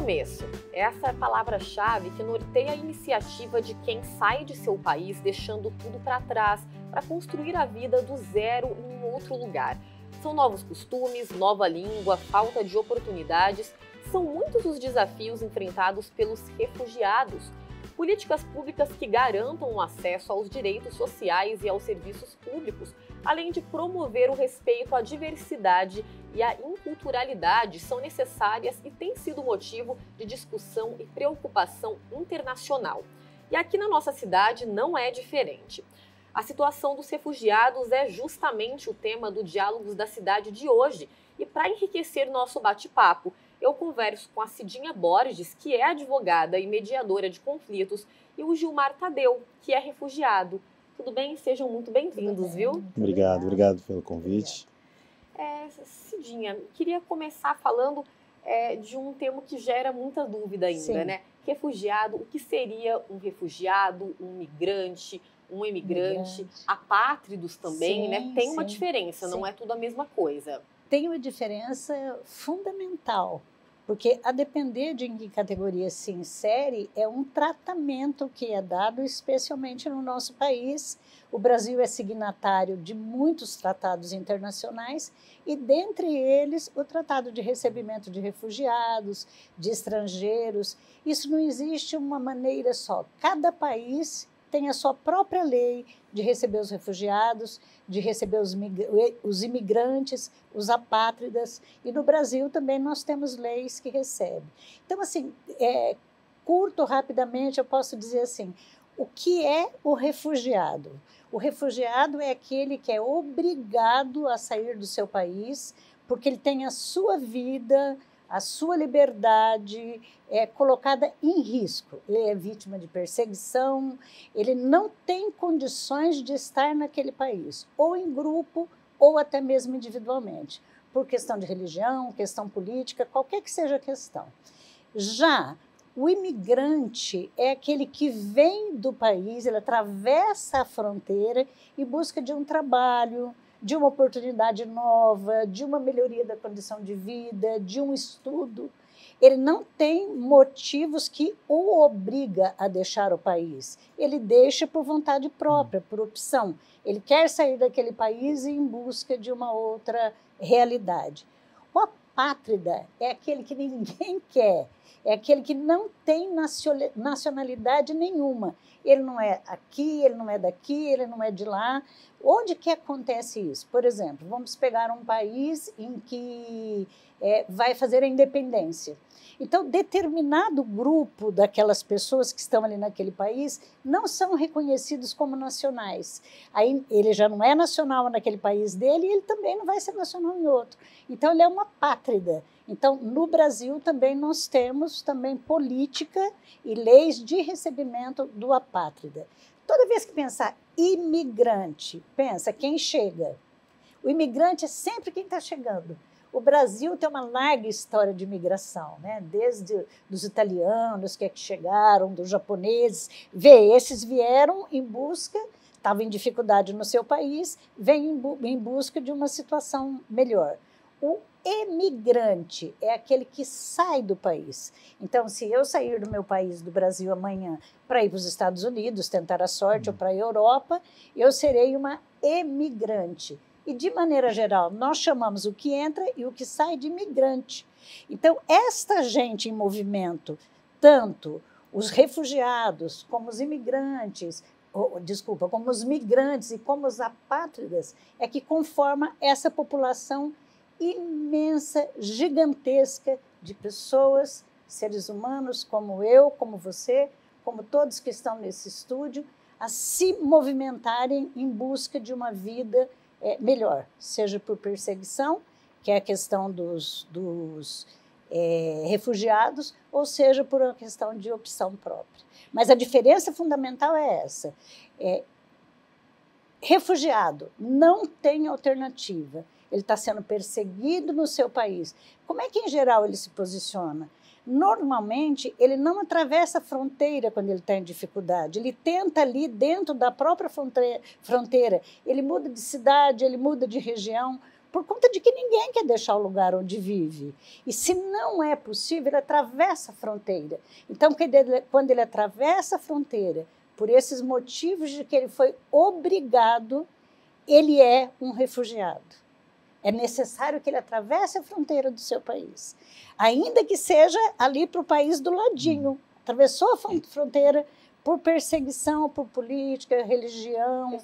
recomeço. Essa é a palavra-chave que norteia a iniciativa de quem sai de seu país deixando tudo para trás para construir a vida do zero em outro lugar. São novos costumes, nova língua, falta de oportunidades. São muitos os desafios enfrentados pelos refugiados. Políticas públicas que garantam o acesso aos direitos sociais e aos serviços públicos, além de promover o respeito à diversidade e à inculturalidade, são necessárias e têm sido motivo de discussão e preocupação internacional. E aqui na nossa cidade não é diferente. A situação dos refugiados é justamente o tema do Diálogos da Cidade de hoje. E para enriquecer nosso bate-papo, eu converso com a Cidinha Borges, que é advogada e mediadora de conflitos, e o Gilmar Tadeu, que é refugiado. Tudo bem? Sejam muito bem-vindos, viu? Obrigado pelo convite. Cidinha, queria começar falando de um termo que gera muita dúvida ainda, Sim. né? Refugiado, o que seria um refugiado, um migrante, um emigrante, apátridos também, Sim, né? Tem uma sim, diferença, não sim. é tudo a mesma coisa. Tem uma diferença fundamental, porque a depender de em que categoria se insere, é um tratamento que é dado especialmente no nosso país. O Brasil é signatário de muitos tratados internacionais e, dentre eles, o Tratado de Recebimento de Refugiados, de Estrangeiros. Isso não existe uma maneira só. Cada país tem a sua própria lei de receber os refugiados, de receber os imigrantes, os apátridas, e no Brasil também nós temos leis que recebem. Então, assim, rapidamente, eu posso dizer assim, o que é o refugiado? O refugiado é aquele que é obrigado a sair do seu país porque ele tem a sua vida, a sua liberdade colocada em risco. Ele é vítima de perseguição, ele não tem condições de estar naquele país, ou em grupo, ou até mesmo individualmente, por questão de religião, questão política, qualquer que seja a questão. Já o imigrante é aquele que vem do país, ele atravessa a fronteira e busca de um trabalho, de uma oportunidade nova, de uma melhoria da condição de vida, de um estudo. Ele não tem motivos que o obriga a deixar o país. Ele deixa por vontade própria, por opção. Ele quer sair daquele país e ir em busca de uma outra realidade. O apátrida é aquele que ninguém quer, é aquele que não tem nacionalidade nenhuma. Ele não é aqui, ele não é daqui, ele não é de lá. Onde que acontece isso? Por exemplo, vamos pegar um país em que vai fazer a independência. Então, determinado grupo daquelas pessoas que estão ali naquele país não são reconhecidos como nacionais. Aí ele já não é nacional naquele país dele e ele também não vai ser nacional em outro. Então, ele é uma apátrida. Então, no Brasil também nós temos também política e leis de recebimento do apátrida. Toda vez que pensar imigrante, pensa quem chega. O imigrante é sempre quem está chegando. O Brasil tem uma larga história de imigração, né? Desde dos italianos que chegaram, dos japoneses. Esses vieram em busca, estavam em dificuldade no seu país, vêm em busca de uma situação melhor. O emigrante é aquele que sai do país. Então, se eu sair do meu país, do Brasil, amanhã, para ir para os Estados Unidos, tentar a sorte, ou para a Europa, eu serei uma emigrante. E, de maneira geral, nós chamamos o que entra e o que sai de imigrante. Então, esta gente em movimento, tanto os refugiados, como os imigrantes, como os migrantes e como os apátridas, é que conforma essa população imensa, gigantesca de pessoas, seres humanos como eu, como você, como todos que estão nesse estúdio, a se movimentarem em busca de uma vida melhor, seja por perseguição, que é a questão dos refugiados, ou seja por uma questão de opção própria. Mas a diferença fundamental é essa. Refugiado não tem alternativa. Ele está sendo perseguido no seu país. Como é que, em geral, ele se posiciona? Normalmente, ele não atravessa a fronteira quando ele está em dificuldade. Ele tenta ali, dentro da própria fronteira, ele muda de cidade, ele muda de região, por conta de que ninguém quer deixar o lugar onde vive. E se não é possível, ele atravessa a fronteira. Então, quando ele atravessa a fronteira, por esses motivos de que ele foi obrigado, ele é um refugiado. É necessário que ele atravesse a fronteira do seu país. Ainda que seja ali para o país do ladinho. Atravessou a fronteira por perseguição, por política, religião,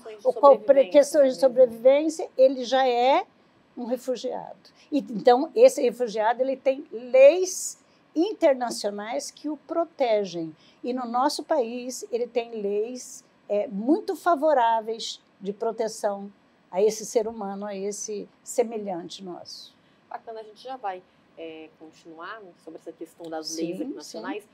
questões de sobrevivência, ele já é um refugiado. E, então, esse refugiado ele tem leis internacionais que o protegem. E no nosso país, ele tem leis muito favoráveis de proteção a esse ser humano, a esse semelhante nosso. Bacana, a gente já vai continuar sobre essa questão das leis internacionais,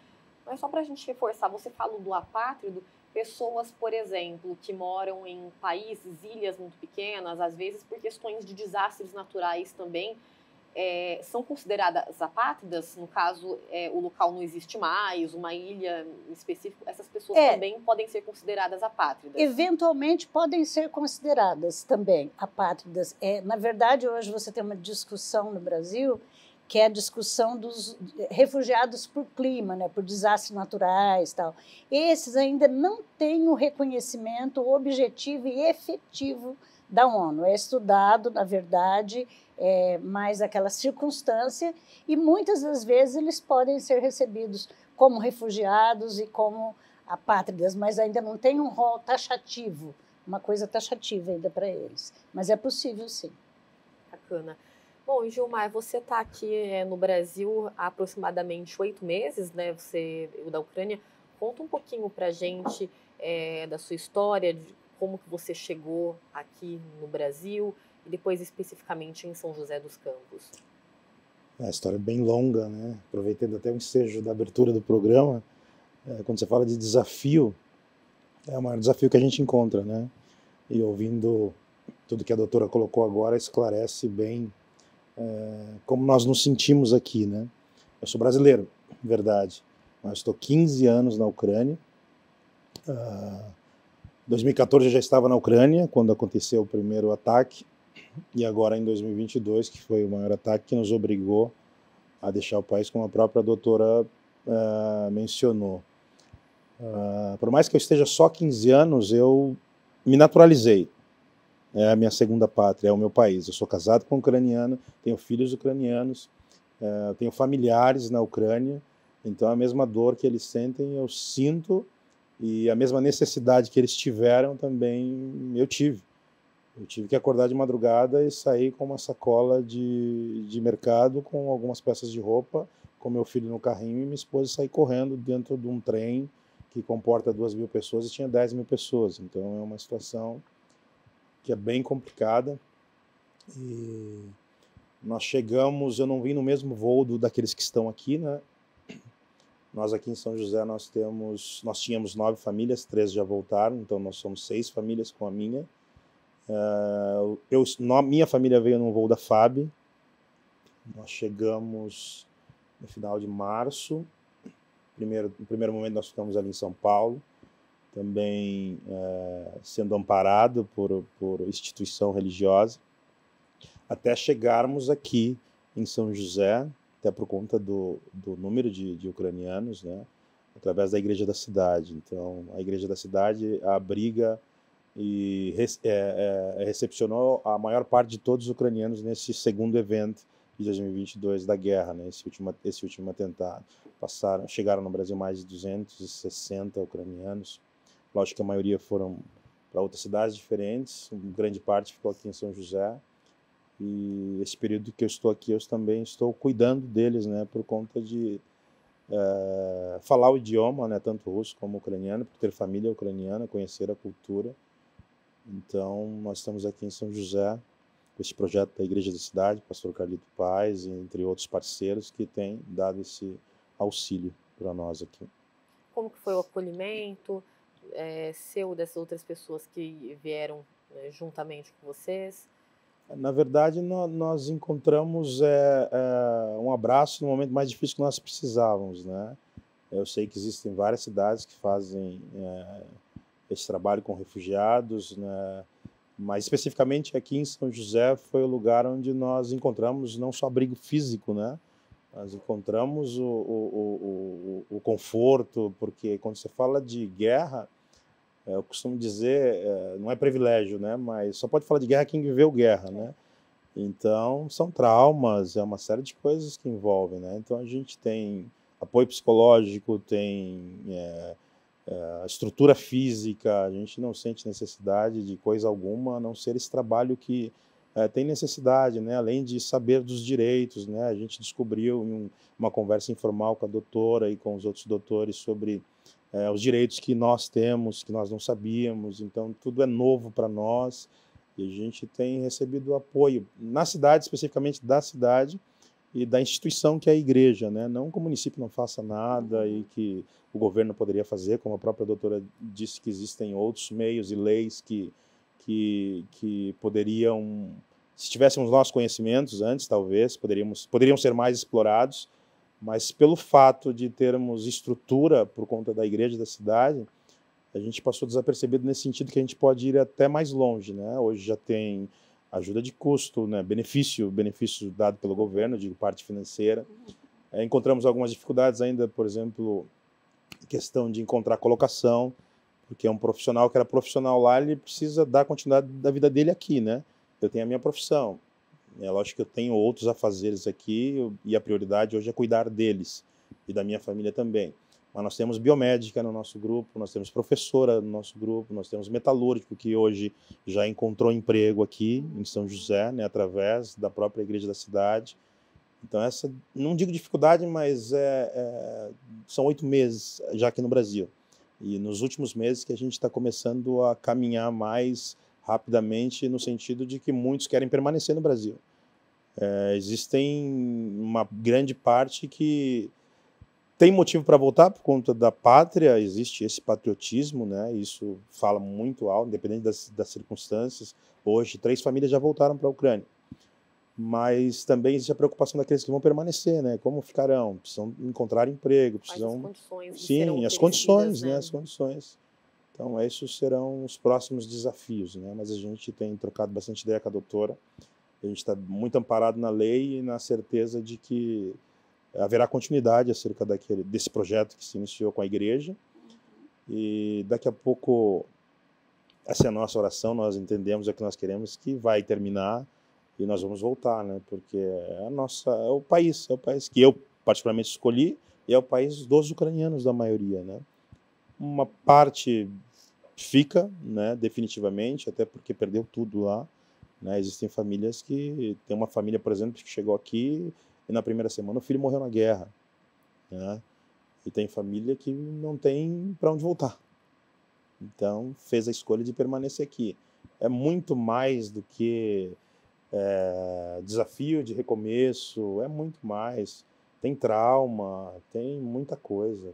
mas só para a gente reforçar, você falou do apátrido, pessoas, por exemplo, que moram em países, ilhas muito pequenas, às vezes por questões de desastres naturais também, são consideradas apátridas? No caso, o local não existe mais, uma ilha em específico, essas pessoas também podem ser consideradas apátridas? Eventualmente podem ser consideradas também apátridas. Na verdade, hoje você tem uma discussão no Brasil, que é a discussão dos refugiados por clima, né, por desastres naturais e tal. Esses ainda não têm o reconhecimento objetivo e efetivo da ONU. É estudado, na verdade, mais aquela circunstância, e muitas das vezes eles podem ser recebidos como refugiados e como apátridas, mas ainda não tem um rol taxativo, uma coisa taxativa ainda para eles. Mas é possível, sim. Bacana. Bom, Gilmar, você está aqui no Brasil há aproximadamente 8 meses, né? Você veio da Ucrânia. Conta um pouquinho para a gente da sua história, de como que você chegou aqui no Brasil e depois especificamente em São José dos Campos. A história é bem longa, né? Aproveitando até o ensejo da abertura do programa, quando você fala de desafio, é o maior desafio que a gente encontra, né? E ouvindo tudo que a doutora colocou agora, esclarece bem como nós nos sentimos aqui, né? Eu sou brasileiro, verdade, mas estou 15 anos na Ucrânia. 2014 eu já estava na Ucrânia, quando aconteceu o primeiro ataque, e agora em 2022, que foi o maior ataque que nos obrigou a deixar o país, como a própria doutora mencionou. Por mais que eu esteja só 15 anos, eu me naturalizei. É a minha segunda pátria, é o meu país. Eu sou casado com um ucraniano, tenho filhos ucranianos, tenho familiares na Ucrânia, então a mesma dor que eles sentem eu sinto, e a mesma necessidade que eles tiveram também eu tive. Eu tive que acordar de madrugada e sair com uma sacola de mercado com algumas peças de roupa, com meu filho no carrinho, e minha esposa sair correndo dentro de um trem que comporta 2.000 pessoas e tinha 10.000 pessoas. Então é uma situação que é bem complicada. E nós chegamos, eu não vim no mesmo voo daqueles que estão aqui, né? Nós aqui em São José nós tínhamos 9 famílias, 3 já voltaram, então nós somos 6 famílias com a minha. Minha família veio num voo da FAB. Nós chegamos no final de março. No primeiro momento nós ficamos ali em São Paulo, também sendo amparado por instituição religiosa, até chegarmos aqui em São José, até por conta do número de ucranianos, né, através da Igreja da Cidade. Então, a Igreja da Cidade abriga e recepcionou a maior parte de todos os ucranianos nesse segundo evento de 2022 da guerra, né, esse último atentado. Chegaram no Brasil mais de 260 ucranianos. Lógico que a maioria foram para outras cidades diferentes, grande parte ficou aqui em São José. E esse período que eu estou aqui, eu também estou cuidando deles, né, por conta de falar o idioma, né, tanto russo como ucraniano, por ter família ucraniana, conhecer a cultura. Então, nós estamos aqui em São José, com esse projeto da Igreja da Cidade, pastor Carlito Paz, entre outros parceiros que têm dado esse auxílio para nós aqui. Como que foi o acolhimento seu, dessas outras pessoas que vieram juntamente com vocês? Na verdade, nós encontramos um abraço no momento mais difícil que nós precisávamos, né? Eu sei que existem várias cidades que fazem esse trabalho com refugiados, né? Mas especificamente aqui em São José foi o lugar onde nós encontramos não só abrigo físico, né? Nós encontramos o conforto, porque quando você fala de guerra, eu costumo dizer, não é privilégio, né? Mas só pode falar de guerra quem viveu guerra, né? Então, são traumas, é uma série de coisas que envolvem, né? Então, a gente tem apoio psicológico, tem estrutura física, a gente não sente necessidade de coisa alguma, a não ser esse trabalho que tem necessidade, né? Além de saber dos direitos, né? A gente descobriu em uma conversa informal com a doutora e com os outros doutores sobre os direitos que nós temos, que nós não sabíamos, então tudo é novo para nós e a gente tem recebido apoio na cidade, especificamente da cidade e da instituição que é a igreja, né? Não que o município não faça nada e que o governo poderia fazer, como a própria doutora disse que existem outros meios e leis que poderiam, se tivéssemos nossos conhecimentos antes, talvez, poderiam ser mais explorados, mas pelo fato de termos estrutura por conta da igreja da cidade, a gente passou desapercebido nesse sentido que a gente pode ir até mais longe, né? Hoje já tem ajuda de custo, né? benefício dado pelo governo, de parte financeira. Encontramos algumas dificuldades ainda, por exemplo, questão de encontrar colocação, porque é um profissional que era profissional lá, ele precisa dar continuidade da vida dele aqui, né? Eu tenho a minha profissão, é lógico que eu tenho outros afazeres aqui e a prioridade hoje é cuidar deles e da minha família também. Mas nós temos biomédica no nosso grupo, nós temos professora no nosso grupo, nós temos metalúrgico que hoje já encontrou emprego aqui em São José, né, através da própria igreja da cidade. Então essa, não digo dificuldade, mas são 8 meses já aqui no Brasil. E nos últimos meses que a gente está começando a caminhar mais rapidamente no sentido de que muitos querem permanecer no Brasil. Existem uma grande parte que tem motivo para voltar por conta da pátria, existe esse patriotismo, né? Isso fala muito alto, independente das circunstâncias. Hoje, 3 famílias já voltaram para a Ucrânia. Mas também existe a preocupação daqueles que vão permanecer, né? Como ficarão? Precisam encontrar emprego, precisam... As condições Sim, as condições, né? As condições. Então, esses serão os próximos desafios, né? Mas a gente tem trocado bastante ideia com a doutora. A gente está muito amparado na lei e na certeza de que haverá continuidade acerca desse projeto que se iniciou com a igreja. E daqui a pouco, essa é a nossa oração, nós entendemos o que nós queremos, que vai terminar e nós vamos voltar, né? Porque é o país que eu particularmente escolhi e é o país dos ucranianos, da maioria, né? Uma parte fica, né, definitivamente, até porque perdeu tudo lá, né? Existem famílias tem uma família, por exemplo, que chegou aqui e na primeira semana o filho morreu na guerra, né? E tem família que não tem para onde voltar. Então, fez a escolha de permanecer aqui. É muito mais do que desafio de recomeço, é muito mais. Tem trauma, tem muita coisa,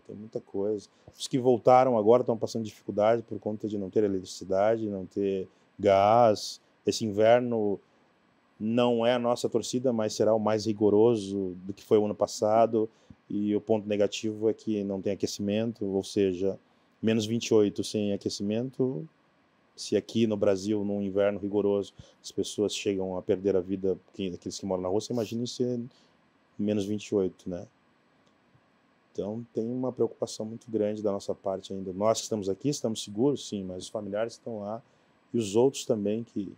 Os que voltaram agora estão passando dificuldade por conta de não ter eletricidade, não ter gás. Esse inverno não é a nossa torcida, mas será o mais rigoroso do que foi o ano passado. E o ponto negativo é que não tem aquecimento, ou seja, menos 28 sem aquecimento. Se aqui no Brasil, num inverno rigoroso, as pessoas chegam a perder a vida, aqueles que moram na Rússia, imaginem se menos 28, né? Então tem uma preocupação muito grande da nossa parte ainda. Nós que estamos aqui, estamos seguros, sim, mas os familiares estão lá e os outros também que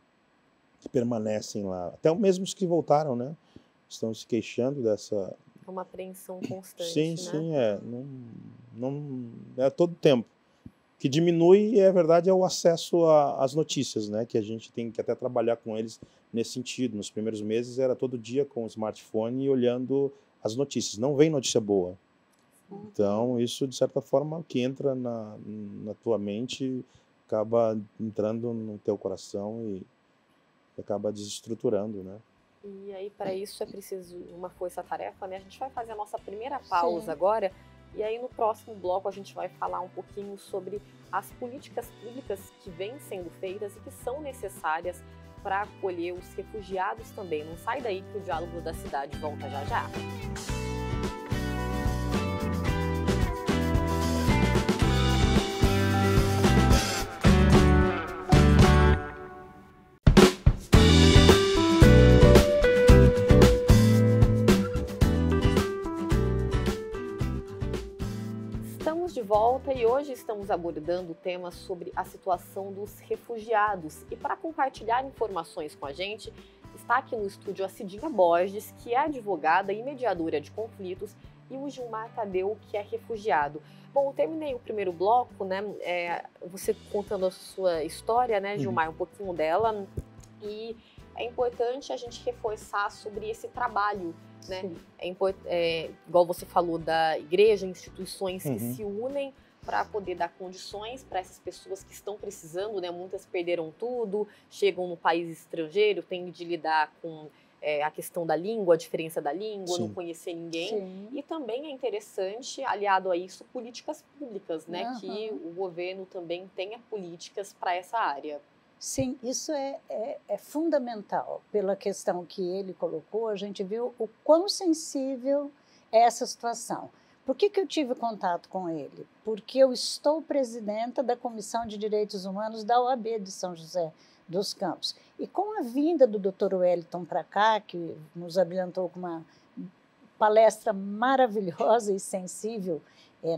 permanecem lá. Até mesmo os que voltaram, né? Estão se queixando dessa... É uma apreensão constante, sim, né? Sim, não é todo tempo. O que diminui, é verdade, é o acesso às notícias, né? Que a gente tem que até trabalhar com eles nesse sentido. Nos primeiros meses era todo dia com o smartphone e olhando as notícias. Não vem notícia boa. Então, isso, de certa forma, que entra na tua mente, acaba entrando no teu coração e acaba desestruturando, né? E aí, para isso, é preciso uma força-tarefa, né? A gente vai fazer a nossa primeira pausa agora. E aí, no próximo bloco, a gente vai falar um pouquinho sobre as políticas públicas que vêm sendo feitas e que são necessárias para acolher os refugiados também. Não sai daí que o Diálogo da Cidade volta já já. Estamos de volta e hoje estamos abordando o tema sobre a situação dos refugiados. E para compartilhar informações com a gente, está aqui no estúdio a Cidinha Borges, que é advogada e mediadora de conflitos, e o Gilmar Tadeu, que é refugiado. Bom, eu terminei o primeiro bloco, né? Você contando a sua história, né, Gilmar, um pouquinho dela. E é importante a gente reforçar sobre esse trabalho, né? Igual você falou da igreja, instituições que se unem para poder dar condições para essas pessoas que estão precisando, né? Muitas perderam tudo, chegam no país estrangeiro, têm de lidar com a questão da língua, a diferença da língua, não conhecer ninguém. Sim. E também é interessante, aliado a isso, políticas públicas, né? Que o governo também tenha políticas para essa área. Sim, isso é fundamental. Pela questão que ele colocou, a gente viu o quão sensível é essa situação. Por que eu tive contato com ele? Porque eu estou presidenta da Comissão de Direitos Humanos da OAB de São José dos Campos. E com a vinda do Dr. Wellington para cá, que nos abrilhantou com uma palestra maravilhosa e sensível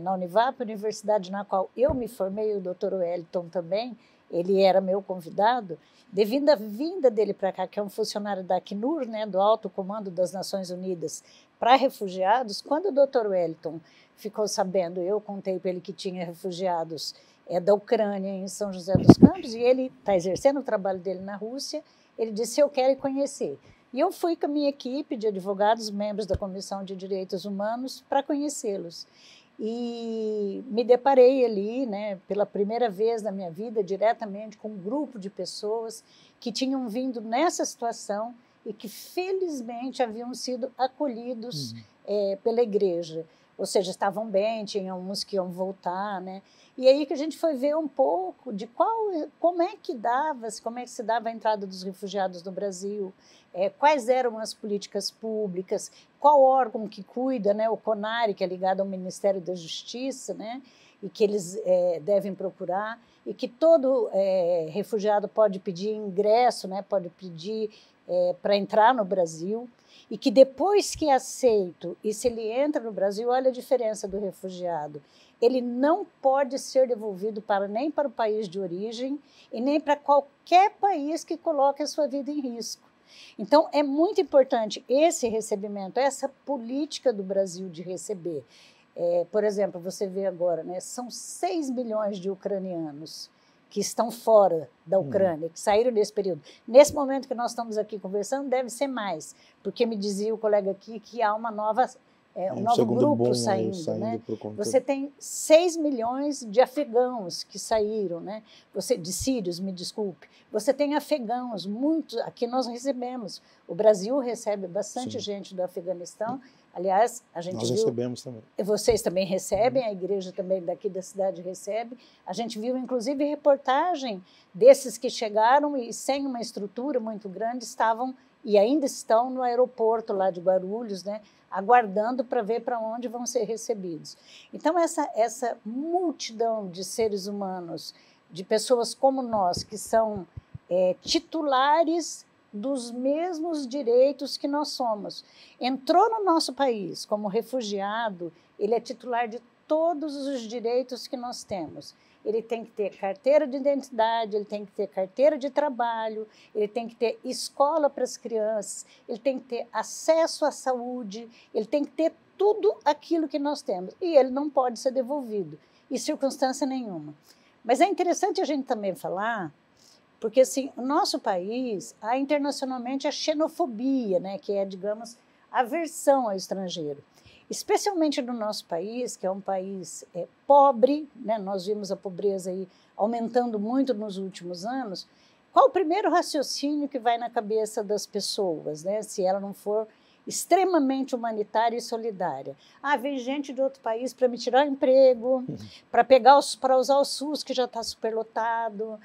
na Univap, universidade na qual eu me formei, o Dr. Wellington também, ele era meu convidado, devido à vinda dele para cá, que é um funcionário da Acnur, né, do Alto Comando das Nações Unidas para refugiados. Quando o Dr. Wellington ficou sabendo, eu contei para ele que tinha refugiados da Ucrânia em São José dos Campos, e ele está exercendo o trabalho dele na Rússia, ele disse, eu quero conhecer. E eu fui com a minha equipe de advogados, membros da Comissão de Direitos Humanos, para conhecê-los. E me deparei ali, né, pela primeira vez na minha vida, diretamente com um grupo de pessoas que tinham vindo nessa situação e que, felizmente, haviam sido acolhidos pela igreja. Ou seja, estavam bem, tinham uns que iam voltar, né? E aí que a gente foi ver um pouco de como é que se dava a entrada dos refugiados no Brasil, quais eram as políticas públicas, qual órgão que cuida, né? O CONARE, que é ligado ao Ministério da Justiça, né? E que eles devem procurar, e que todo refugiado pode pedir ingresso, né? Pode pedir para entrar no Brasil, e que depois que é aceito, e se ele entra no Brasil, olha a diferença do refugiado, ele não pode ser devolvido nem para o país de origem e nem para qualquer país que coloque a sua vida em risco. Então, é muito importante esse recebimento, essa política do Brasil de receber. Por exemplo, você vê agora, né, são 6 milhões de ucranianos que estão fora da Ucrânia, que saíram nesse período. Nesse momento que nós estamos aqui conversando, deve ser mais, porque me dizia o colega aqui que há uma nova... um novo grupo saindo, né? Você tem 6 milhões de afegãos que saíram, né? De sírios, me desculpe. Você tem afegãos, muitos, aqui nós recebemos. O Brasil recebe bastante gente do Afeganistão. Aliás, a gente nós recebemos também. Vocês também recebem, a igreja também daqui da cidade recebe. A gente viu, inclusive, reportagem desses que chegaram e, sem uma estrutura muito grande, estavam e ainda estão no aeroporto lá de Guarulhos, né? Aguardando para ver para onde vão ser recebidos. Então, essa multidão de seres humanos, de pessoas como nós, que são titulares dos mesmos direitos que nós somos, entrou no nosso país como refugiado, ele é titular de todos os direitos que nós temos. Ele tem que ter carteira de identidade, ele tem que ter carteira de trabalho, ele tem que ter escola para as crianças, ele tem que ter acesso à saúde, ele tem que ter tudo aquilo que nós temos. E ele não pode ser devolvido, em circunstância nenhuma. Mas é interessante a gente também falar, porque assim, o nosso país, há internacionalmente a xenofobia, né, que é, digamos, a aversão ao estrangeiro. Especialmente no nosso país, que é um país pobre, né? Nós vimos a pobreza aí aumentando muito nos últimos anos. Qual o primeiro raciocínio que vai na cabeça das pessoas, né? Se ela não for extremamente humanitária e solidária? Vem gente de outro país para me tirar o emprego, para usar o SUS, que já está superlotado,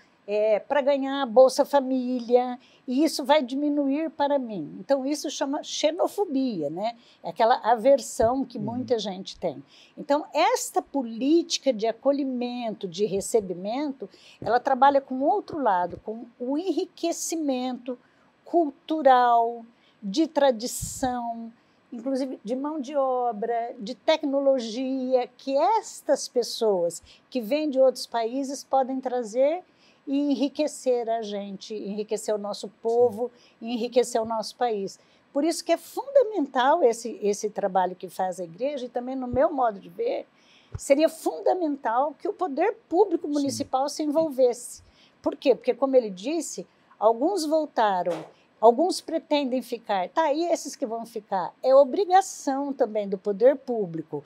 para ganhar a Bolsa Família, e isso vai diminuir para mim. Então, isso chama xenofobia, né? É aquela aversão que muita gente tem. Então, esta política de acolhimento, de recebimento, ela trabalha com outro lado, com o enriquecimento cultural, de tradição, inclusive de mão de obra, de tecnologia, que estas pessoas que vêm de outros países podem trazer e enriquecer a gente, enriquecer o nosso povo, enriquecer o nosso país. Por isso que é fundamental esse trabalho que faz a igreja, e também, no meu modo de ver, seria fundamental que o poder público municipal se envolvesse. Por quê? Porque, como ele disse, alguns voltaram, alguns pretendem ficar. Tá aí esses que vão ficar. É obrigação também do poder público.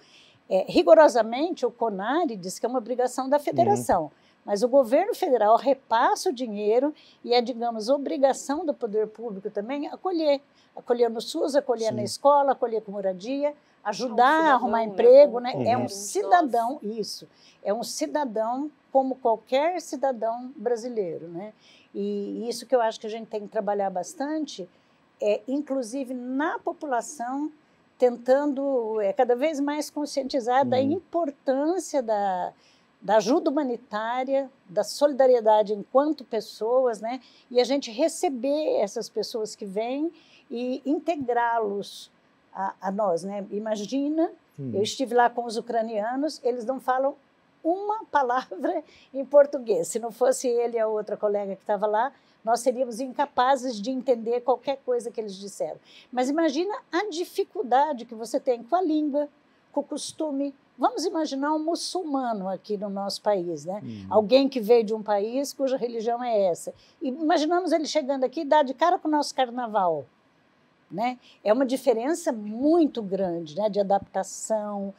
Rigorosamente, o CONARE diz que é uma obrigação da federação, mas o governo federal repassa o dinheiro e é, digamos, obrigação do poder público também acolher. Acolher no SUS, acolher na escola, acolher com moradia, ajudar a arrumar emprego, né? É um cidadão, isso. É um cidadão como qualquer cidadão brasileiro, né? E isso que eu acho que a gente tem que trabalhar bastante, inclusive na população, tentando cada vez mais conscientizar da importância da ajuda humanitária, da solidariedade enquanto pessoas, né? E a gente receber essas pessoas que vêm e integrá-los a nós, né? Imagina, eu estive lá com os ucranianos, eles não falam uma palavra em português. Se não fosse ele e a outra colega que estava lá, nós seríamos incapazes de entender qualquer coisa que eles disseram. Mas imagina a dificuldade que você tem com a língua, com o costume. Vamos imaginar um muçulmano aqui no nosso país, né? Alguém que veio de um país cuja religião é essa. E imaginamos ele chegando aqui e dar de cara com o nosso carnaval, né? É uma diferença muito grande, né? De adaptação,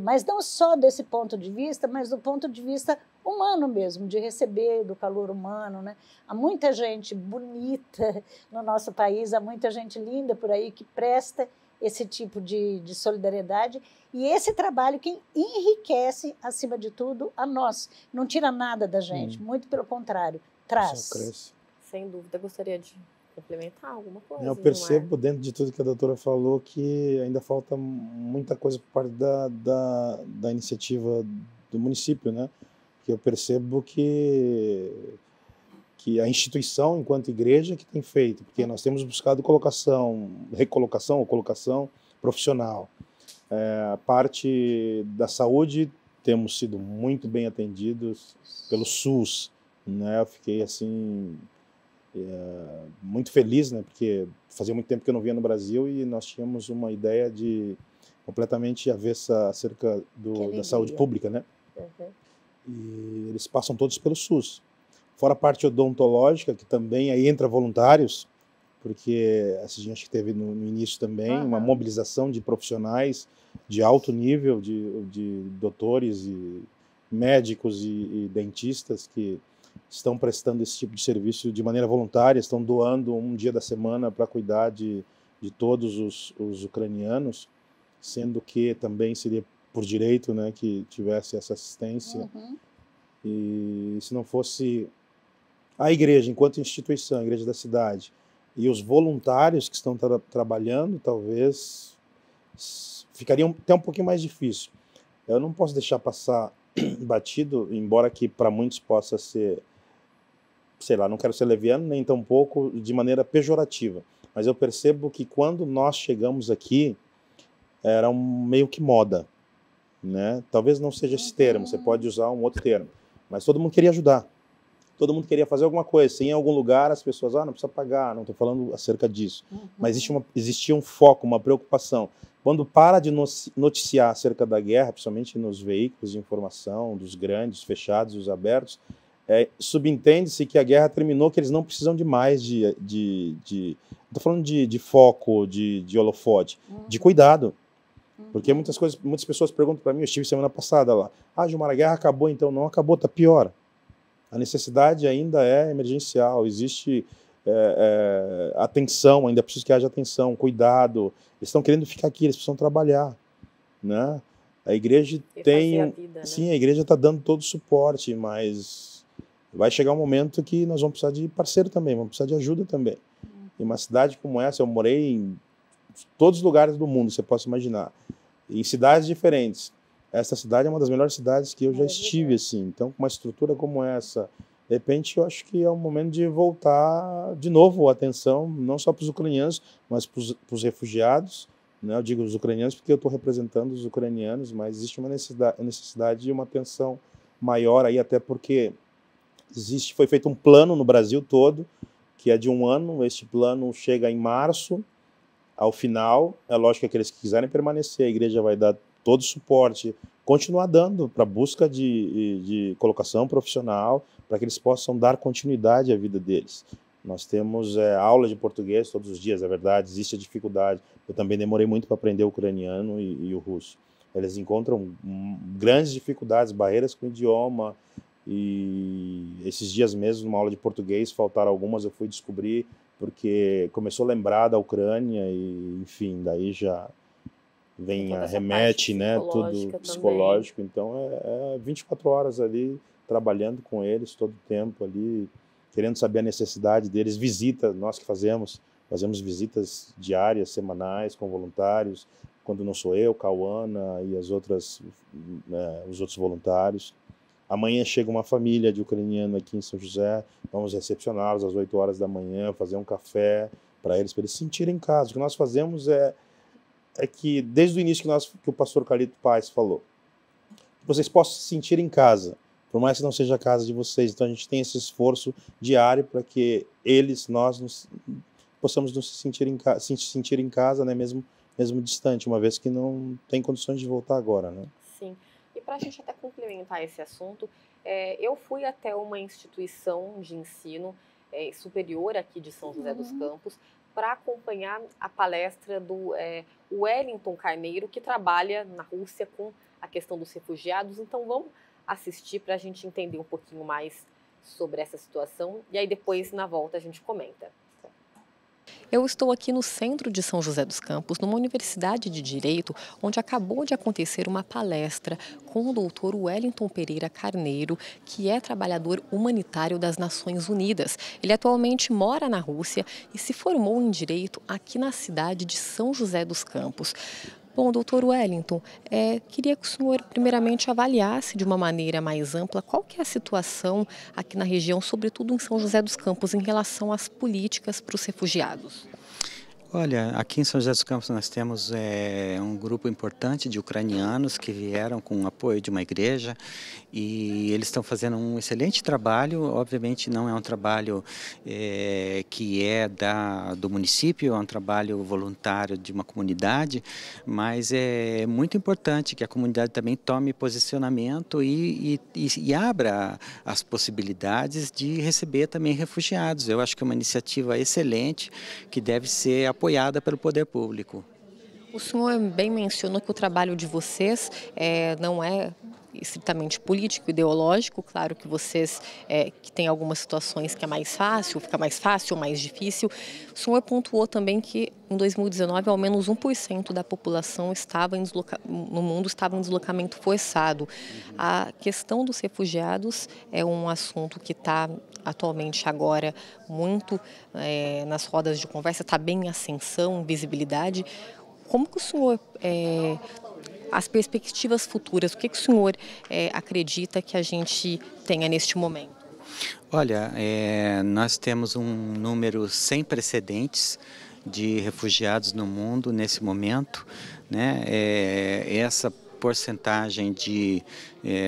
mas não só desse ponto de vista, mas do ponto de vista humano mesmo, de receber do calor humano, né? Há muita gente bonita no nosso país, há muita gente linda por aí que presta esse tipo de solidariedade, e esse trabalho que enriquece, acima de tudo, a nós. Não tira nada da gente, muito pelo contrário, traz. Só cresce. Sem dúvida, gostaria de complementar alguma coisa? Eu percebo, dentro de tudo que a doutora falou, que ainda falta muita coisa por parte da iniciativa do município, né? Que eu percebo que a instituição, enquanto igreja, que tem feito, porque nós temos buscado recolocação ou colocação profissional. A parte da saúde, temos sido muito bem atendidos pelo SUS, né? Eu fiquei assim muito feliz, né? Porque fazia muito tempo que eu não via no Brasil e nós tínhamos uma ideia completamente avessa acerca da saúde pública, né? E eles passam todos pelo SUS. Fora a parte odontológica, que também aí entra voluntários, porque a gente teve no início também uma mobilização de profissionais de alto nível, de doutores e médicos e dentistas que estão prestando esse tipo de serviço de maneira voluntária, estão doando um dia da semana para cuidar de todos os ucranianos, sendo que também seria por direito, né, que tivesse essa assistência. E se não fosse a igreja, enquanto instituição, a igreja da cidade, e os voluntários que estão trabalhando, talvez ficaria até um pouquinho mais difícil. Eu não posso deixar passar batido, embora que para muitos possa ser, sei lá, não quero ser leviano, nem tampouco de maneira pejorativa, mas eu percebo que quando nós chegamos aqui, era meio que moda, né? Talvez não seja esse termo, você pode usar um outro termo, mas todo mundo queria ajudar. Todo mundo queria fazer alguma coisa. Se em algum lugar as pessoas, não precisa pagar, não estou falando acerca disso. Mas existia um foco, uma preocupação. Quando para de noticiar acerca da guerra, principalmente nos veículos de informação, dos grandes, fechados e os abertos, subentende-se que a guerra terminou, que eles não precisam de mais estou falando de foco, de holofote, de cuidado. Porque muitas pessoas perguntam para mim, eu estive semana passada lá, Gilmar, a guerra acabou, então não acabou, está pior. A necessidade ainda é emergencial, existe atenção, ainda precisa que haja atenção, cuidado. Eles estão querendo ficar aqui, eles precisam trabalhar, né? A igreja tem... vida, né? Sim, a igreja está dando todo o suporte, mas vai chegar um momento que nós vamos precisar de parceiro também, vamos precisar de ajuda também. Em uma cidade como essa, eu morei em todos os lugares do mundo, você possa imaginar, em cidades diferentes. Essa cidade é uma das melhores cidades que eu já estive, assim. Então, com uma estrutura como essa, de repente, eu acho que é um momento de voltar de novo a atenção, não só para os ucranianos, mas para os refugiados, né? Eu digo os ucranianos porque eu estou representando os ucranianos, mas existe uma necessidade de uma atenção maior aí, até porque foi feito um plano no Brasil todo, que é de 1 ano. Este plano chega em março, ao final. É lógico que aqueles que quiserem permanecer, a igreja vai dar todo o suporte, continuar dando para busca de colocação profissional, para que eles possam dar continuidade à vida deles. Nós temos aula de português todos os dias, é verdade, existe a dificuldade. Eu também demorei muito para aprender o ucraniano e o russo. Eles encontram grandes dificuldades, barreiras com o idioma, e esses dias mesmo, numa aula de português, faltaram algumas, eu fui descobrir, porque começou a lembrar da Ucrânia, e enfim, daí já vem remete, né, tudo psicológico. Também. Então é 24 horas ali, trabalhando com eles todo o tempo ali, querendo saber a necessidade deles, visita, nós que fazemos visitas diárias, semanais, com voluntários, quando não sou eu, Cauana e os outros voluntários. Amanhã chega uma família de ucraniano aqui em São José, vamos recepcioná-los às 8 horas da manhã, fazer um café para eles se sentirem em casa. O que nós fazemos é que, desde o início que o pastor Carlito Paes falou, vocês possam se sentir em casa, por mais que não seja a casa de vocês. Então a gente tem esse esforço diário para que nós possamos nos sentir em casa, né, mesmo distante, uma vez que não tem condições de voltar agora, né? Sim. E para a gente até complementar esse assunto, eu fui até uma instituição de ensino superior aqui de São José dos Campos para acompanhar a palestra do Wellington Carneiro, que trabalha na Rússia com a questão dos refugiados. Então vamos assistir para a gente entender um pouquinho mais sobre essa situação, e aí depois, na volta, a gente comenta. Eu estou aqui no centro de São José dos Campos, numa universidade de Direito, onde acabou de acontecer uma palestra com o doutor Wellington Pereira Carneiro, que é trabalhador humanitário das Nações Unidas. Ele atualmente mora na Rússia e se formou em Direito aqui na cidade de São José dos Campos. Bom, doutor Wellington, queria que o senhor primeiramente avaliasse de uma maneira mais ampla qual que é a situação aqui na região, sobretudo em São José dos Campos, em relação às políticas para os refugiados. Olha, aqui em São José dos Campos nós temos um grupo importante de ucranianos que vieram com o apoio de uma igreja, e eles estão fazendo um excelente trabalho. Obviamente não é um trabalho que é do município, é um trabalho voluntário de uma comunidade, mas é muito importante que a comunidade também tome posicionamento e abra as possibilidades de receber também refugiados. Eu acho que é uma iniciativa excelente que deve ser apoiada pelo poder público. O senhor bem mencionou que o trabalho de vocês não é estritamente político, ideológico. Claro que vocês que tem algumas situações que é mais fácil, fica mais fácil ou mais difícil. O senhor pontuou também que em 2019 ao menos 1% da população no mundo estava em deslocamento forçado. A questão dos refugiados é um assunto que está atualmente agora muito nas rodas de conversa, está bem em ascensão, visibilidade. Como que o senhor, as perspectivas futuras, o que o senhor acredita que a gente tenha neste momento? Olha, nós temos um número sem precedentes de refugiados no mundo nesse momento, né? Essa porcentagem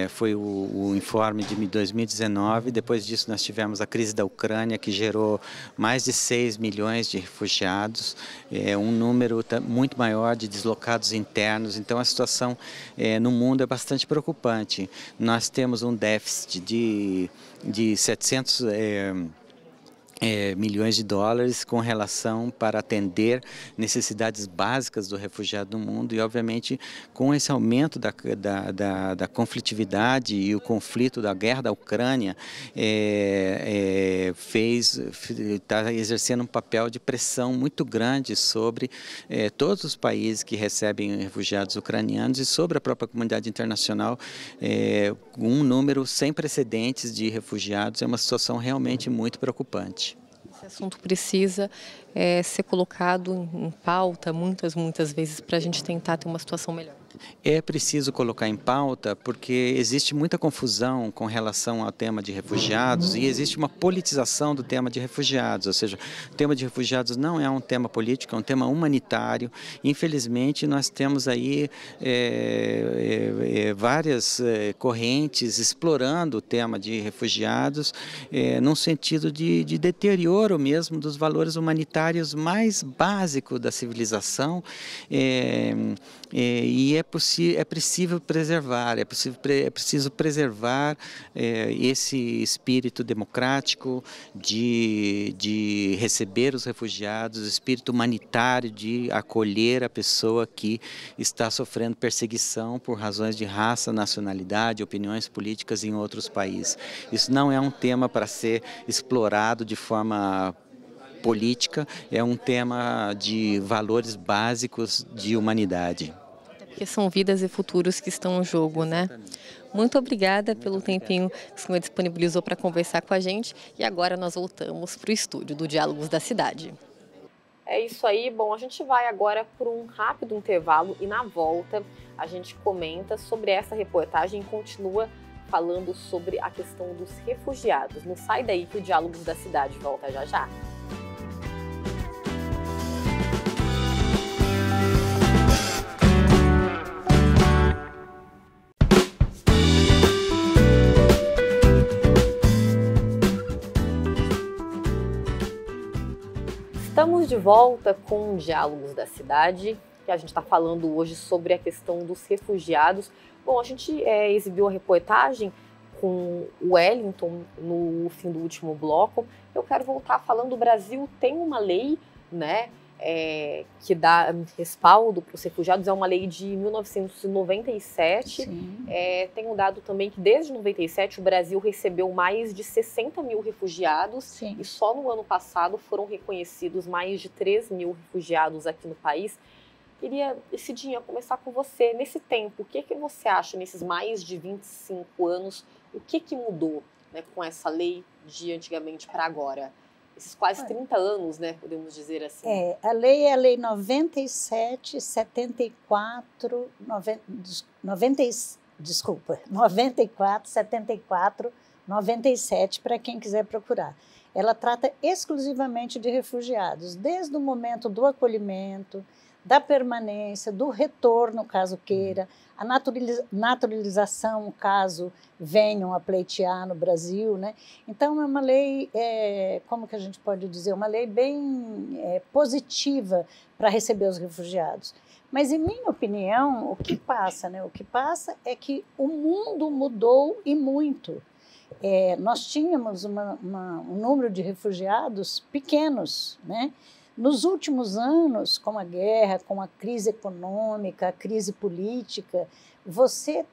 foi o informe de 2019. Depois disso nós tivemos a crise da Ucrânia, que gerou mais de 6 milhões de refugiados, um número muito maior de deslocados internos. Então a situação no mundo é bastante preocupante. Nós temos um déficit de 700 milhões de dólares com relação para atender necessidades básicas do refugiado no mundo, e obviamente com esse aumento da conflitividade e o conflito da guerra da Ucrânia está exercendo um papel de pressão muito grande sobre todos os países que recebem refugiados ucranianos e sobre a própria comunidade internacional. Um número sem precedentes de refugiados é uma situação realmente muito preocupante. Esse assunto precisa ser colocado em pauta muitas vezes para a gente tentar ter uma situação melhor. É preciso colocar em pauta porque existe muita confusão com relação ao tema de refugiados e existe uma politização do tema de refugiados, ou seja, o tema de refugiados não é um tema político, é um tema humanitário. Infelizmente, nós temos aí várias correntes explorando o tema de refugiados num sentido de deterioro mesmo dos valores humanitários mais básicos da civilização. E é preciso preservar, é preciso preservar esse espírito democrático de receber os refugiados, espírito humanitário de acolher a pessoa que está sofrendo perseguição por razões de raça, nacionalidade, opiniões políticas em outros países. Isso não é um tema para ser explorado de forma política, é um tema de valores básicos de humanidade. Porque são vidas e futuros que estão em jogo, né? Muito obrigada pelo tempinho que o senhor disponibilizou para conversar com a gente. E agora nós voltamos para o estúdio do Diálogos da Cidade. É isso aí. Bom, a gente vai agora por um rápido intervalo e na volta a gente comenta sobre essa reportagem e continua falando sobre a questão dos refugiados. Não sai daí que o Diálogos da Cidade volta já já. Estamos de volta com Diálogos da Cidade, que a gente está falando hoje sobre a questão dos refugiados. Bom, a gente exibiu a reportagem com o Wellington no fim do último bloco. Eu quero voltar falando, o Brasil tem uma lei, né, que dá respaldo para os refugiados, é uma lei de 1997. Tem um dado também que desde 97 o Brasil recebeu mais de 60 mil refugiados. Sim. E só no ano passado foram reconhecidos mais de 3 mil refugiados aqui no país. Queria, Cidinha, começar com você. Nesse tempo, o que você acha, nesses mais de 25 anos, o que mudou, né, com essa lei de antigamente para agora? Esses quase 30 anos, né, podemos dizer assim. A lei é a Lei 94, 74, 97, para quem quiser procurar. Ela trata exclusivamente de refugiados, desde o momento do acolhimento, da permanência, do retorno, caso queira, a naturalização, caso venham a pleitear no Brasil, né? Então, é uma lei, como que a gente pode dizer, uma lei bem positiva para receber os refugiados. Mas, em minha opinião, o que passa, né? O que passa é que o mundo mudou e muito. Nós tínhamos um número de refugiados pequenos, né? Nos últimos anos, com a guerra, com a crise econômica, a crise política, você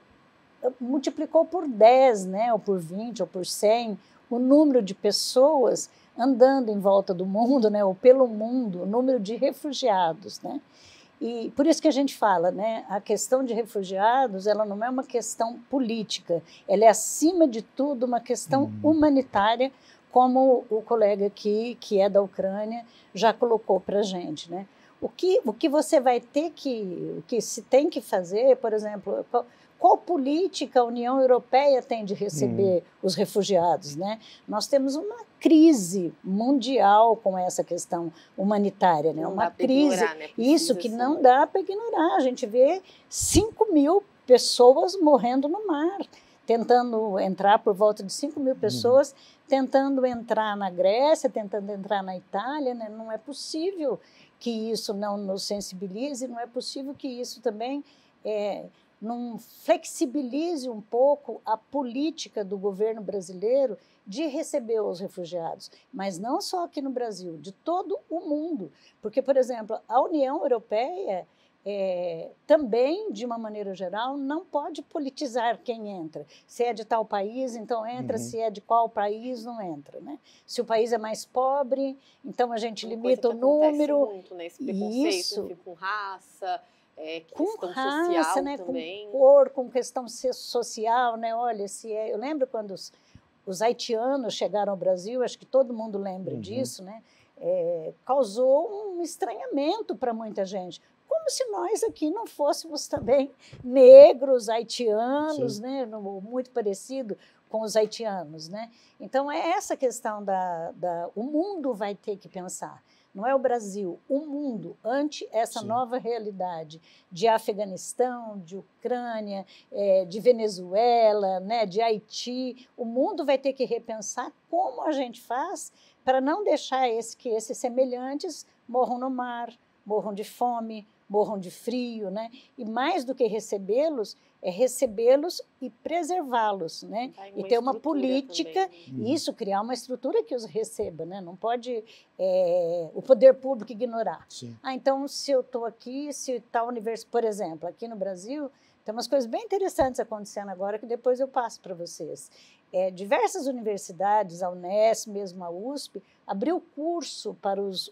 multiplicou por 10, né, ou por 20, ou por 100, o número de pessoas andando em volta do mundo, né, ou pelo mundo, o número de refugiados, né? E por isso que a gente fala, né, a questão de refugiados, ela não é uma questão política, ela é, acima de tudo, uma questão humanitária, como o colega aqui, que é da Ucrânia, já colocou para a gente, né? O que você vai ter o que se tem que fazer, por exemplo, qual política a União Europeia tem de receber os refugiados, né? Nós temos uma crise mundial com essa questão humanitária, né? Uma crise, ignorar, né? Isso que não dá para ignorar. A gente vê 5 mil pessoas morrendo no mar, tentando entrar, por volta de 5 mil pessoas, tentando entrar na Grécia, tentando entrar na Itália, né? Não é possível que isso não nos sensibilize, não é possível que isso também não flexibilize um pouco a política do governo brasileiro de receber os refugiados, mas não só aqui no Brasil, de todo o mundo. Porque, por exemplo, a União Europeia também, de uma maneira geral, não pode politizar quem entra. Se é de tal país, então entra, se é de qual país, não entra, né? Se o país é mais pobre, então a gente limita o número. Muito, né? Esse preconceito, isso. Com raça, com questão raça, social né? também. Com cor, com questão social, né? Olha, eu lembro quando os haitianos chegaram ao Brasil, acho que todo mundo lembra disso, né? Causou um estranhamento para muita gente. Como como se nós aqui não fôssemos também negros, haitianos, né? Muito parecido com os haitianos, né? Então, é essa questão o mundo vai ter que pensar. Não é o Brasil, o mundo, ante essa nova realidade de Afeganistão, de Ucrânia, de Venezuela, né, de Haiti. O mundo vai ter que repensar como a gente faz para não deixar que esses semelhantes morram no mar, morram de fome, morram de frio, né? E mais do que recebê-los, é recebê-los e preservá-los, né? E ter uma política, e isso, criar uma estrutura que os receba, né? Não pode o poder público ignorar. Sim. Então, se eu estou aqui, se está universidade, por exemplo, aqui no Brasil, tem umas coisas bem interessantes acontecendo agora que depois eu passo para vocês. Diversas universidades, a Unesp, mesmo a USP, abriu curso para os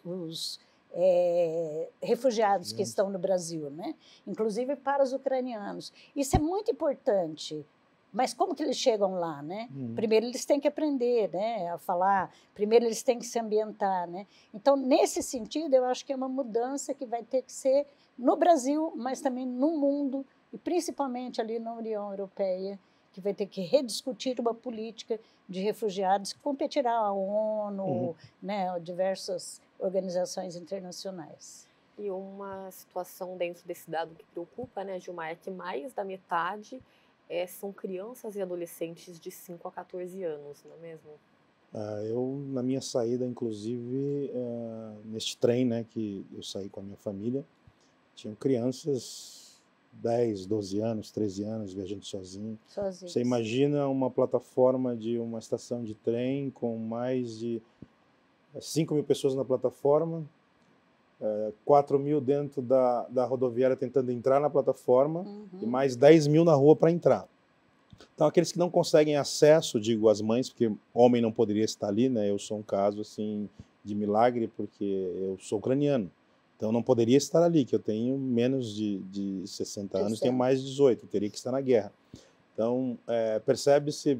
refugiados que estão no Brasil, né? Inclusive para os ucranianos. Isso é muito importante. Mas como que eles chegam lá, né? Primeiro eles têm que aprender, né, a falar, primeiro eles têm que se ambientar, né? Então, nesse sentido, eu acho que é uma mudança que vai ter que ser no Brasil, mas também no mundo, e principalmente ali na União Europeia, que vai ter que rediscutir uma política de refugiados que competirá a ONU, né, diversas organizações internacionais. E uma situação dentro desse dado que preocupa, né, Gilmar, é que mais da metade são crianças e adolescentes de 5 a 14 anos, não é mesmo? Eu, na minha saída, inclusive, neste trem, né, que eu saí com a minha família, tinham crianças 10, 12 anos, 13 anos, viajando sozinho. Você imagina uma plataforma de uma estação de trem com mais de 5 mil pessoas na plataforma, 4 mil dentro da rodoviária tentando entrar na plataforma e mais 10 mil na rua para entrar. Então, aqueles que não conseguem acesso, digo as mães, porque homem não poderia estar ali, né? Eu sou um caso assim de milagre, porque eu sou ucraniano. Então, não poderia estar ali, que eu tenho menos de 60 anos, tenho mais de 18, eu teria que estar na guerra. Então, percebe-se,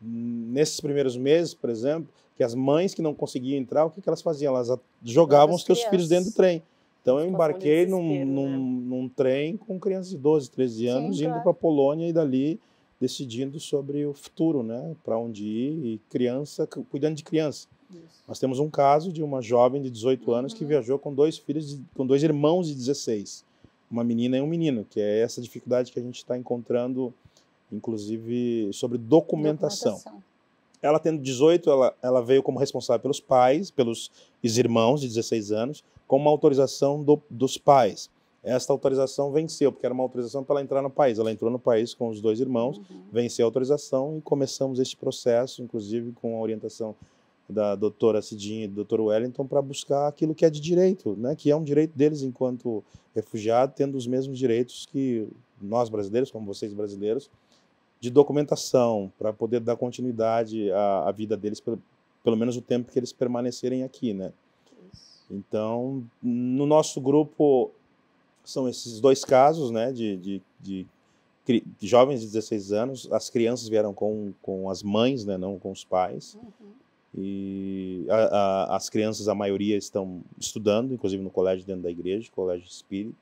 nesses primeiros meses, por exemplo, que as mães que não conseguiam entrar, o que elas faziam? Elas jogavam os seus filhos dentro do trem. Então, eu embarquei num trem com crianças de 12, 13 anos, indo para a Polônia e dali decidindo sobre o futuro, né? Para onde ir, e criança, cuidando de criança. Isso. Nós temos um caso de uma jovem de 18 anos que viajou com 2 filhos, com 2 irmãos de 16, uma menina e um menino, que é essa dificuldade que a gente está encontrando, inclusive sobre documentação. Ela tendo 18, ela veio como responsável pelos pais, pelos irmãos de 16 anos, com uma autorização dos pais. Esta autorização venceu, porque era uma autorização para ela entrar no país. Ela entrou no país com os 2 irmãos, venceu a autorização e começamos este processo, inclusive com a orientação da doutora Cidinha e do doutor Wellington, para buscar aquilo que é de direito, né? Que é um direito deles enquanto refugiado, tendo os mesmos direitos que nós brasileiros, como vocês brasileiros, de documentação, para poder dar continuidade à vida deles, pelo menos o tempo que eles permanecerem aqui, né? Então, no nosso grupo, são esses 2 casos, né, de jovens de 16 anos, as crianças vieram com as mães, né, não com os pais, e as crianças, a maioria, estão estudando, inclusive no colégio dentro da igreja, colégio espírita,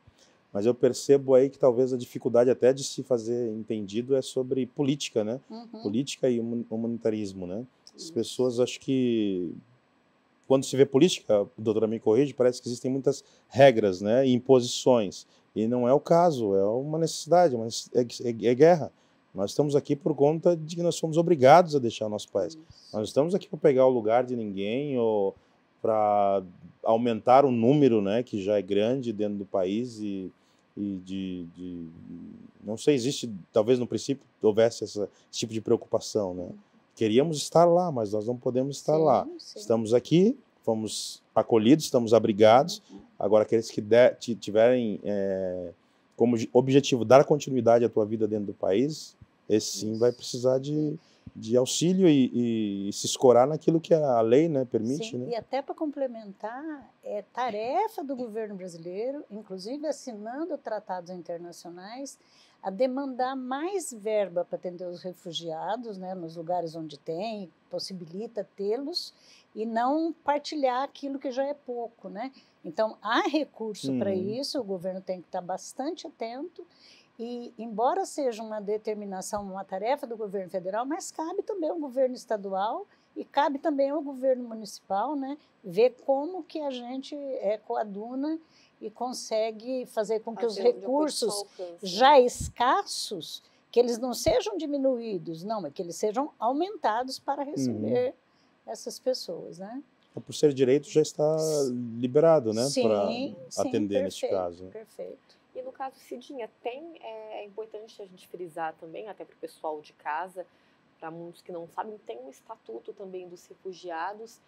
mas eu percebo aí que talvez a dificuldade até de se fazer entendido é sobre política, né, política e humanitarismo, né, as pessoas, acho que quando se vê política, a doutora me corrige, parece que existem muitas regras, né, e imposições. E não é o caso, é uma necessidade, mas é guerra. Nós estamos aqui por conta de que nós somos obrigados a deixar o nosso país. Nós não estamos aqui para pegar o lugar de ninguém ou para aumentar o número, né, que já é grande dentro do país não sei, existe, talvez no princípio houvesse esse tipo de preocupação, né? Queríamos estar lá, mas nós não podemos estar lá. Estamos aqui, fomos acolhidos, estamos abrigados. Agora, aqueles que tiverem como objetivo dar continuidade à tua vida dentro do país, esse sim vai precisar de auxílio e se escorar naquilo que a lei, né, permite. Sim, né? E até para complementar, é tarefa do governo brasileiro, inclusive assinando tratados internacionais, a demandar mais verba para atender os refugiados, né, nos lugares onde tem, possibilita tê-los, e não partilhar aquilo que já é pouco, né? Então, há recurso para Uhum. isso, o governo tem que estar bastante atento e, embora seja uma determinação, uma tarefa do governo federal, mas cabe também ao governo estadual e cabe também ao governo municipal, né, ver como que a gente coaduna e consegue fazer com que os Fazer de acordo com o seu recursos alcance, já né? escassos, que eles não sejam diminuídos, não, é que eles sejam aumentados para receber essas pessoas, né? Então, por ser direito, já está liberado, né, para Sim, atender neste perfeito, caso. perfeito. E no caso, Cidinha, é importante a gente frisar também, até para o pessoal de casa, para muitos que não sabem, tem um estatuto também dos refugiados.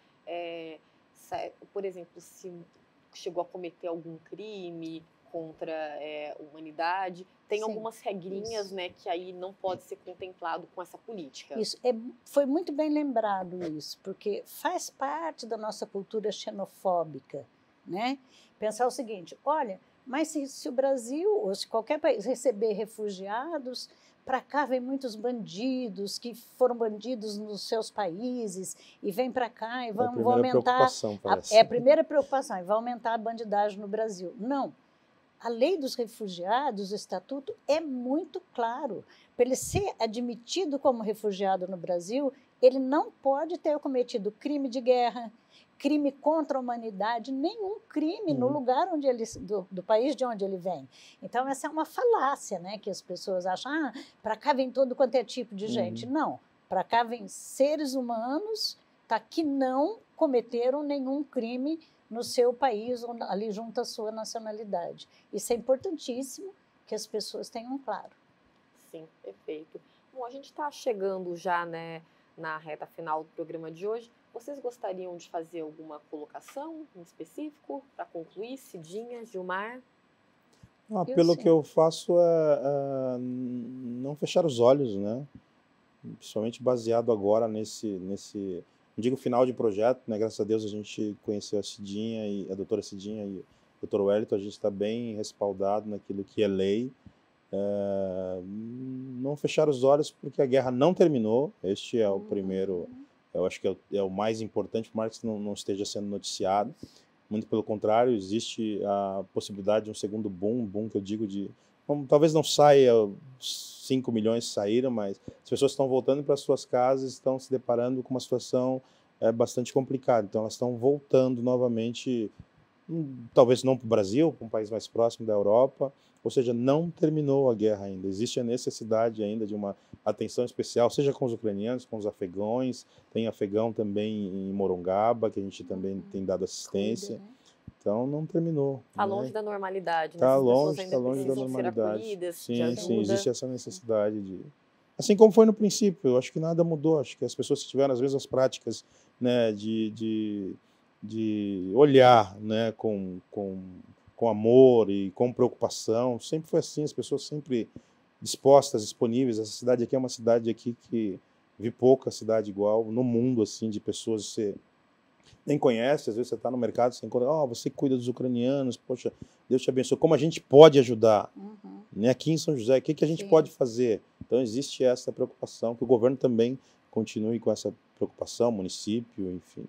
Por exemplo, se chegou a cometer algum crime contra a humanidade, tem Sim, algumas regrinhas, isso. né, que aí não pode ser contemplado com essa política. Isso, foi muito bem lembrado isso, porque faz parte da nossa cultura xenofóbica, né? Pensar o seguinte, olha, mas se o Brasil, ou se qualquer país receber refugiados, para cá vem muitos bandidos que foram bandidos nos seus países e vêm para cá e É a vão primeira aumentar... preocupação, parece. É a primeira preocupação, e vai aumentar a bandidagem no Brasil. Não. A lei dos refugiados, o estatuto, é muito claro. Para ele ser admitido como refugiado no Brasil, ele não pode ter cometido crime de guerra, crime contra a humanidade, nenhum crime no lugar onde do país de onde ele vem. Então, essa é uma falácia, né? Que as pessoas acham, para cá vem todo quanto é tipo de gente. Não, para cá vem seres humanos que não cometeram nenhum crime no seu país, ou ali junto à sua nacionalidade. Isso é importantíssimo que as pessoas tenham claro. Sim, perfeito. Bom, a gente está chegando já, né, na reta final do programa de hoje. Vocês gostariam de fazer alguma colocação em específico para concluir? Cidinha, Gilmar? Pelo que eu faço é não fechar os olhos, né? Principalmente baseado agora nesse não digo final de projeto, né? Graças a Deus a gente conheceu a Cidinha e a doutora Cidinha e o Dr. Wellington, a gente está bem respaldado naquilo que é lei. Não fechar os olhos porque a guerra não terminou. Este é o primeiro, eu acho que é o mais importante, por mais que não esteja sendo noticiado. Muito pelo contrário, existe a possibilidade de um segundo boom que eu digo talvez não saia, 5 milhões saíram, mas as pessoas estão voltando para suas casas, estão se deparando com uma situação bastante complicada. Então elas estão voltando novamente, talvez não para o Brasil, para um país mais próximo da Europa, ou seja, não terminou a guerra ainda. Existe a necessidade ainda de uma atenção especial, seja com os ucranianos, com os afegãos, tem afegão também em Morongaba, que a gente também tem dado assistência. Então não terminou. Está longe da normalidade, né? Está longe da precisam normalidade. Ser acolhidas, sim, existe essa necessidade de... Assim como foi no princípio, eu acho que nada mudou, acho que as pessoas tiveram as mesmas práticas, né, de olhar, né, com amor e com preocupação, sempre foi assim, as pessoas sempre dispostas, disponíveis. Essa cidade aqui é uma cidade aqui que vi pouca cidade igual no mundo, assim, de pessoas você nem conhece, às vezes você está no mercado, você encontra, você cuida dos ucranianos, poxa, Deus te abençoe, como a gente pode ajudar? Né? Aqui em São José, o que a gente pode fazer? Então existe essa preocupação, que o governo também continue com essa preocupação, município, enfim.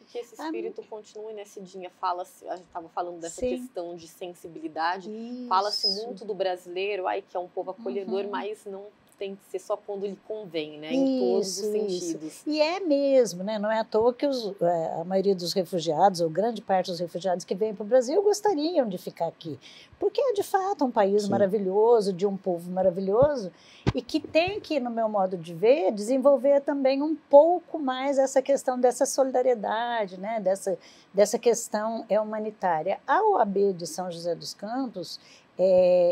Que esse espírito continue, né, Cidinha? A gente estava falando dessa questão de sensibilidade, fala-se muito do brasileiro, que é um povo acolhedor, mas não tem que ser só quando lhe convém, né? Em todos os sentidos. E é mesmo, né? Não é à toa que a maioria dos refugiados, ou grande parte dos refugiados que vêm para o Brasil, gostariam de ficar aqui. Porque é, de fato, um país maravilhoso, de um povo maravilhoso, e que tem que, no meu modo de ver, desenvolver também um pouco mais essa questão dessa solidariedade, né? Dessa questão humanitária. A OAB de São José dos Campos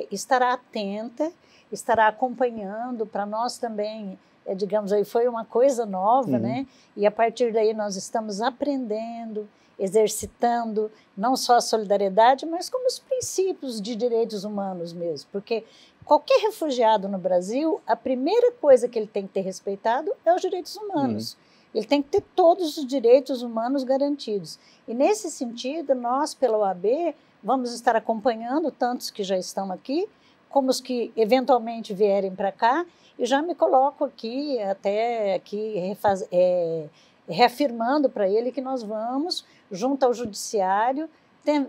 estará atenta, estará acompanhando, para nós também, digamos aí, foi uma coisa nova, né? E a partir daí nós estamos aprendendo, exercitando não só a solidariedade, mas como os princípios de direitos humanos mesmo, porque qualquer refugiado no Brasil, a primeira coisa que ele tem que ter respeitado é os direitos humanos. Ele tem que ter todos os direitos humanos garantidos. E nesse sentido, nós, pela OAB, vamos estar acompanhando tantos que já estão aqui, como os que eventualmente vierem para cá, e já me coloco aqui, reafirmando para ele que nós vamos, junto ao Judiciário,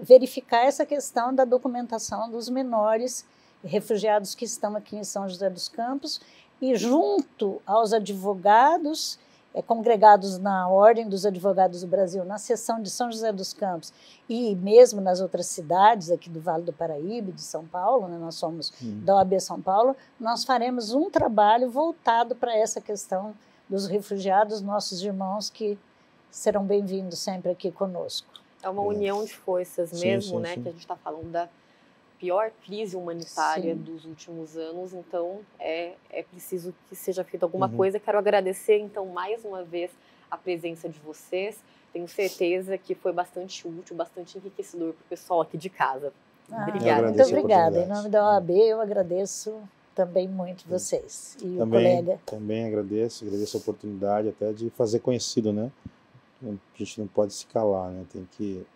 verificar essa questão da documentação dos menores refugiados que estão aqui em São José dos Campos e junto aos advogados congregados na Ordem dos Advogados do Brasil, na seção de São José dos Campos e mesmo nas outras cidades aqui do Vale do Paraíba, de São Paulo, né, nós somos da OAB São Paulo, nós faremos um trabalho voltado para essa questão dos refugiados, nossos irmãos que serão bem-vindos sempre aqui conosco. É uma união de forças mesmo, né? Que a gente está falando da pior crise humanitária dos últimos anos, então é preciso que seja feita alguma coisa. Quero agradecer, então, mais uma vez a presença de vocês. Tenho certeza que foi bastante útil, bastante enriquecedor para o pessoal aqui de casa. Obrigada. Muito obrigada. Em nome da OAB, eu agradeço também muito vocês e o colega. Também agradeço a oportunidade até de fazer conhecido, né? A gente não pode se calar, né? Tem que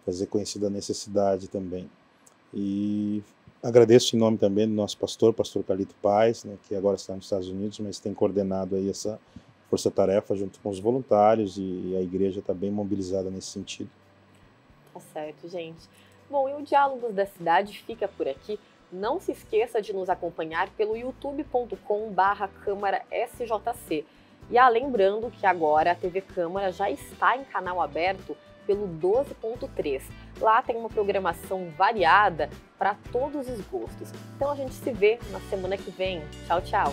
fazer conhecida a necessidade também. E agradeço em nome também do nosso pastor Carlito Paes, né, que agora está nos Estados Unidos, mas tem coordenado aí essa força-tarefa junto com os voluntários e a igreja está bem mobilizada nesse sentido. Tá certo, gente. Bom, e o Diálogos da Cidade fica por aqui. Não se esqueça de nos acompanhar pelo youtube.com/CâmaraSJC. E lembrando que agora a TV Câmara já está em canal aberto pelo 12.3. Lá tem uma programação variada para todos os gostos. Então a gente se vê na semana que vem. Tchau, tchau!